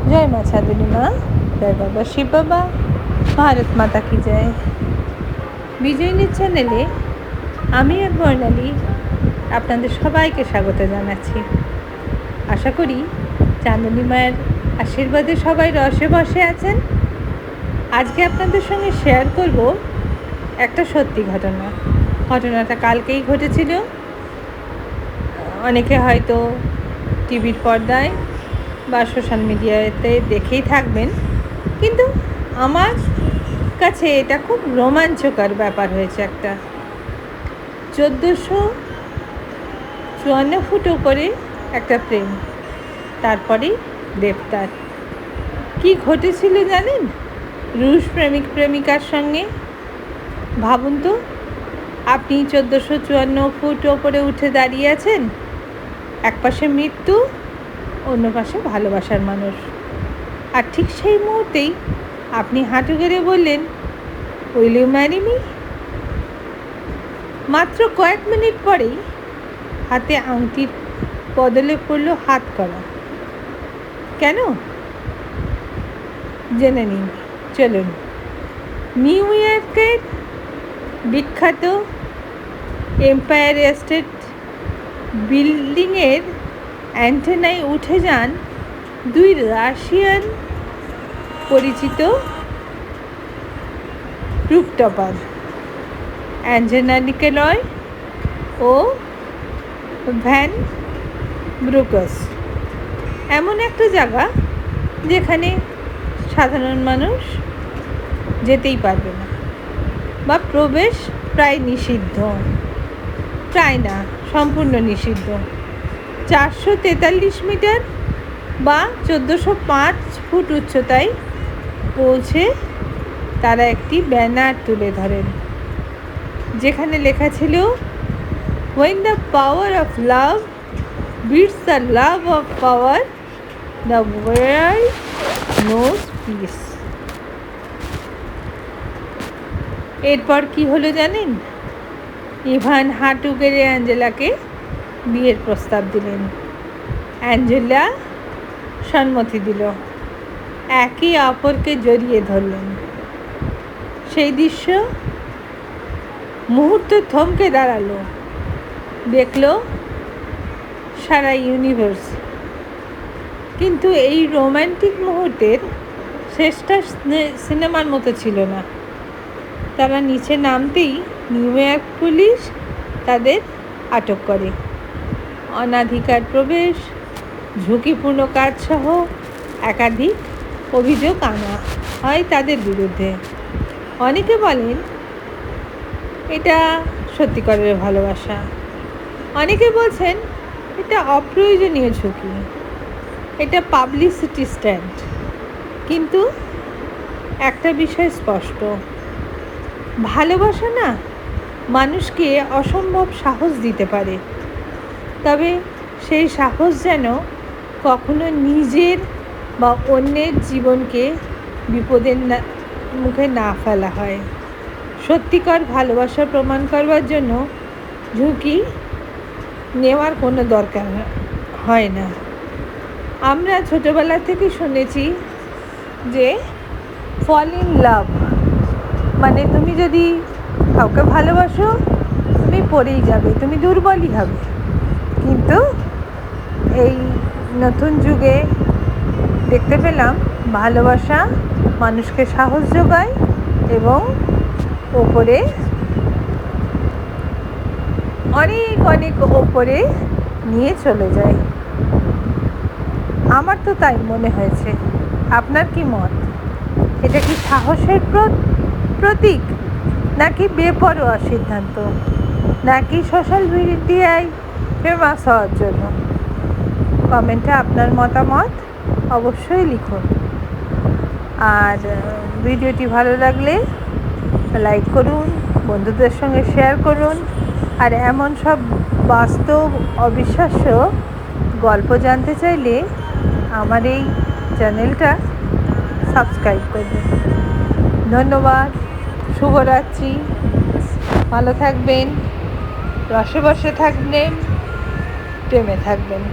জয় মা চাঁদনী মা, জয় বাবা শিব বাবা, ভারত মাতা কি জয়। বিজয়িনী চ্যানেলে আমি আর বর্ণালী আপনাদের সবাইকে স্বাগত জানাচ্ছি। আশা করি চাঁদনী মায়ের আশীর্বাদে সবাই রসে বসে আছেন। আজকে আপনাদের সঙ্গে শেয়ার করব একটা সত্যি ঘটনাটা কালকেই ঘটেছিল। অনেকে হয়তো টিভির পর্দায় বা সোশ্যাল মিডিয়াতে দেখেই থাকবেন, কিন্তু আমার কাছে এটা খুব রোমাঞ্চকর ব্যাপার হয়েছে। একটা 1454 ফুট উপরে একটা প্রেম, তারপরেই গ্রেপ্তার। কি ঘটেছিল জানেন? রুশ প্রেমিকার সঙ্গে। ভাবুন তো, আপনি 1454 ফুট ওপরে উঠে দাঁড়িয়ে আছেন, এক পাশে মৃত্যু, অন্য পাশে ভালোবাসার মানুষ। আর ঠিক সেই মুহূর্তেই আপনি হাঁটু গেড়ে বললেন, উইল ইউ ম্যারি মি? মাত্র কয়েক মিনিট পরেই হাতে আংটির বদলে পড়ল হাত করা। কেন? জেনে নিন, চলুন। নিউ ইয়র্কের বিখ্যাত এম্পায়ার স্টেট বিল্ডিংয়ের অ্যান্টেনায় উঠে যান দুই রাশিয়ান পরিচিত রুফটপার, অ্যাঞ্জেলা নিকেলয় ও ভ্যান ব্রুকস। এমন একটা জায়গা যেখানে সাধারণ মানুষ যেতেই পারবে না, বা প্রবেশ প্রায় নিষিদ্ধ, প্রায় না, সম্পূর্ণ নিষিদ্ধ। 443 মিটার বা 1405 ফুট উচ্চতায় পৌঁছে তারা একটি ব্যানার তুলে ধরেন, যেখানে লেখা ছিল, when the power of love beats the love of power, the world knows peace. এরপর কি হলো জানেন? ইভান হাঁটু গেড়ে অ্যাঞ্জেলাকে বিয়ের প্রস্তাব দিলেন। অ্যাঞ্জেলা সম্মতি দিল, একে অপরকে জড়িয়ে ধরলেন। সেই দৃশ্য মুহূর্তে থমকে দাঁড়ালো, দেখল সারা ইউনিভার্স। কিন্তু এই রোম্যান্টিক মুহূর্তের শেষটা সিনেমার মতো ছিল না। তারা নিচে নামতেই নিউ ইয়র্ক পুলিশ তাদের আটক করে। অনধিকার প্রবেশ, ঝুঁকিপূর্ণ কাজসহ একাধিক অভিযোগ আনা হয় তাদের বিরুদ্ধে। অনেকে বলেন এটা সত্যিকারের ভালোবাসা, অনেকে বলছেন এটা অপ্রয়োজনীয় ঝুঁকি, এটা পাবলিসিটি স্ট্যান্ট। কিন্তু একটা বিষয় স্পষ্ট, ভালোবাসা না মানুষকে অসম্ভব সাহস দিতে পারে, তবে সেই সাহস যেন কখনো নিজের বা অন্যের জীবনকে বিপদের মুখে না ফেলা হয়। সত্যিকার ভালোবাসা প্রমাণ করবার জন্য ঝুঁকি নেওয়ার কোনো দরকার হয় না। আমরা ছোটোবেলা থেকে শুনেছি যে ফল ইন লাভ মানে তুমি যদি কাউকে ভালোবাসো তুমি পড়েই যাবে, তুমি দুর্বলই হবে। কিন্তু এই নতুন যুগে দেখতে পেলাম ভালোবাসা মানুষকে সাহস যোগায় এবং ওপরে অনেক অনেক ওপরে নিয়ে চলে যায়। আমার তো তাই মনে হয়েছে। আপনার কি মত? এটা কি সাহসের প্রতীক, নাকি বেপরোয়া সিদ্ধান্ত, নাকি সোশ্যাল মিডিয়ায় ফেমাস হওয়ার জন্য? কমেন্টে আপনার মতামত অবশ্যই লিখুন। আর ভিডিওটি ভালো লাগলে লাইক করুন, বন্ধুদের সঙ্গে শেয়ার করুন। আর এমন সব বাস্তব অবিশ্বাস্য গল্প জানতে চাইলে আমার এই চ্যানেলটা সাবস্ক্রাইব করবেন। ধন্যবাদ, শুভরাত্রি, ভালো থাকবেন, রসে বসে থাকবেন, প্রেমে থাকবেন।